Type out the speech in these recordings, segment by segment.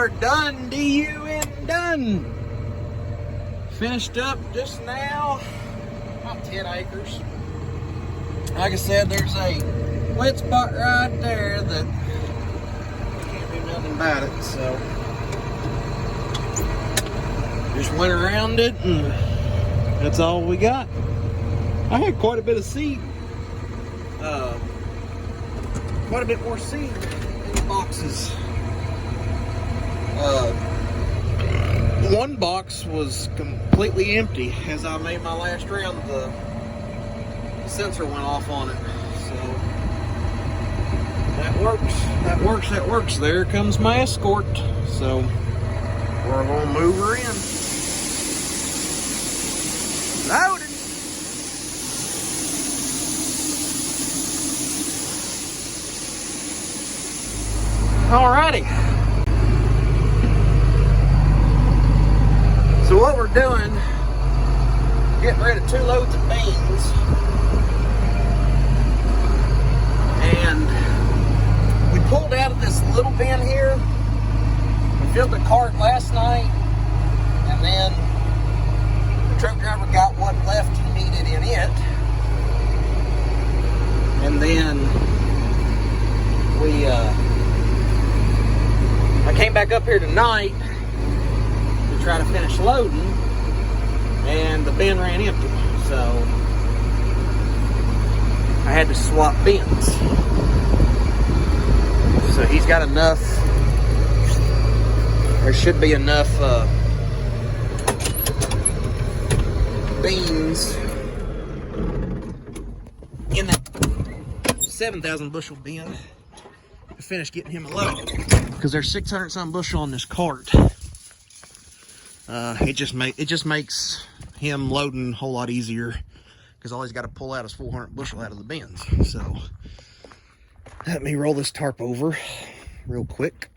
are done, D-U-N, done. Finished up just now, about 10 acres. Like I said, there's a wet spot right there that can't do nothing about it, so just went around it and that's all we got. I had quite a bit of seed, quite a bit more seed in the boxes. One box was completely empty. As I made my last round, the sensor went off on it. So that works. There comes my escort. So we're gonna move her in. Loaded. Alrighty. So what we're doing, getting rid of 2 loads of beans, and we pulled out of this little bin here. We filled the cart last night, and then the truck driver got what left he needed in it, and then I came back up here tonight to try to finish loading, and the bin ran empty, so I had to swap bins. So he's got enough, there should be enough beans in that 7,000 bushel bin to finish getting him a load, because there's 600 some bushel on this cart. It just makes him loading a whole lot easier, because all he's got to pull out is 400 bushel out of the bins. So let me roll this tarp over real quick.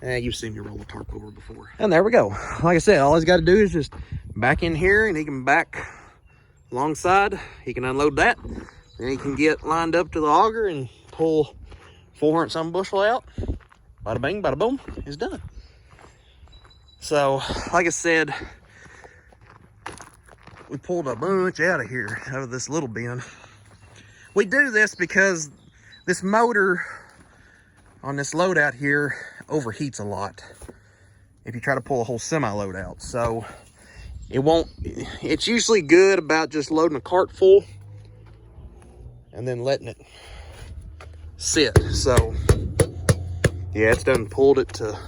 You've seen me roll the tarp over before. And there we go. Like I said, all he's got to do is just back in here, and he can back alongside. He can unload that. Then he can get lined up to the auger and pull 400 some bushel out. Bada bing, bada boom, it's done. So, like I said, we pulled a bunch out of here, out of this little bin. We do this because this motor on this load out here overheats a lot if you try to pull a whole semi-load out. So, it's usually good about just loading a cart full and then letting it sit. So, yeah, it's done pulled it to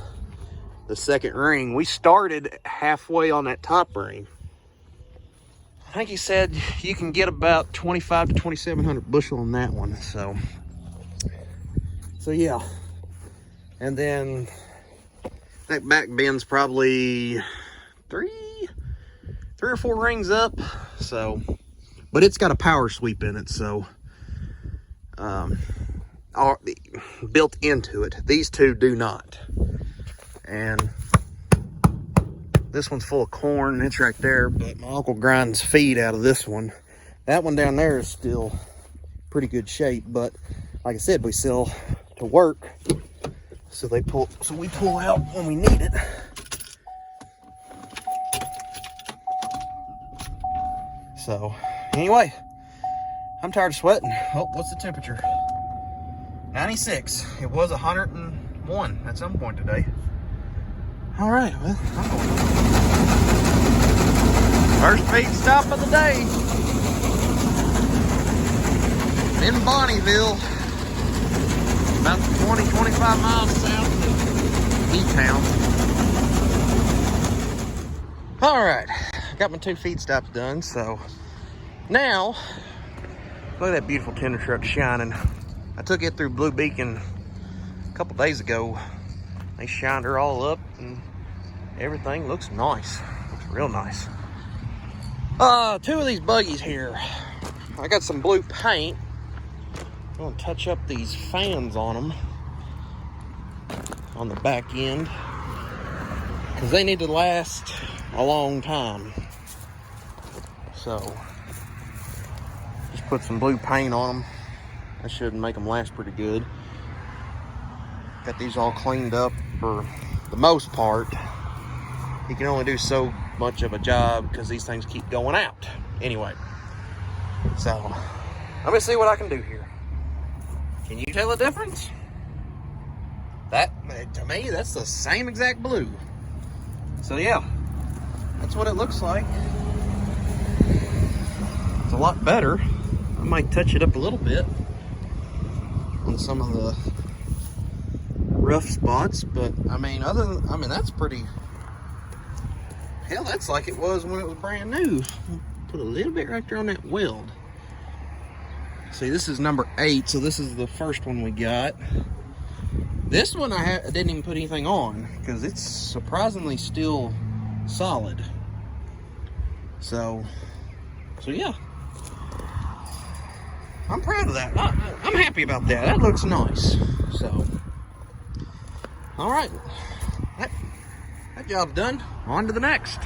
the second ring. We started halfway on that top ring. I think he said you can get about 25 to 2,700 bushel on that one. So yeah. And then that back bin's probably three or four rings up. So, but it's got a power sweep in it. So, built into it. These two do not. And this one's full of corn. It's right there, but my uncle grinds feed out of this one. That one down there is still pretty good shape, but like I said, we sell to work, so we pull out when we need it. So anyway, I'm tired of sweating. Oh, what's the temperature? 96. It was 101 at some point today. All right, well, I'm going. First feed stop of the day in Bonnieville, about 20-25 miles south of E-Town. All right, got my 2 feed stops done. So now, look at that beautiful tender truck shining. I took it through Blue Beacon a couple days ago. They shined her all up and everything looks nice. Looks real nice. 2 of these buggies here. I got some blue paint. I'm gonna touch up these fans on them on the back end, because they need to last a long time. So just put some blue paint on them. That should make them last pretty good. Got these all cleaned up for the most part. He can only do so much of a job because these things keep going out. Anyway, so let me see what I can do here. Can you tell the difference? That, to me, that's the same exact blue. So yeah, that's what it looks like. It's a lot better. I might touch it up a little bit on some of the rough spots, but I mean, that's pretty, hell, that's like it was when it was brand new. Put a little bit right there on that weld. See, this is number 8, so this is the first one we got. This one I didn't even put anything on because it's surprisingly still solid. So yeah, I'm proud of that. I'm happy about that. That looks nice. So, all right, that job's done. On to the next.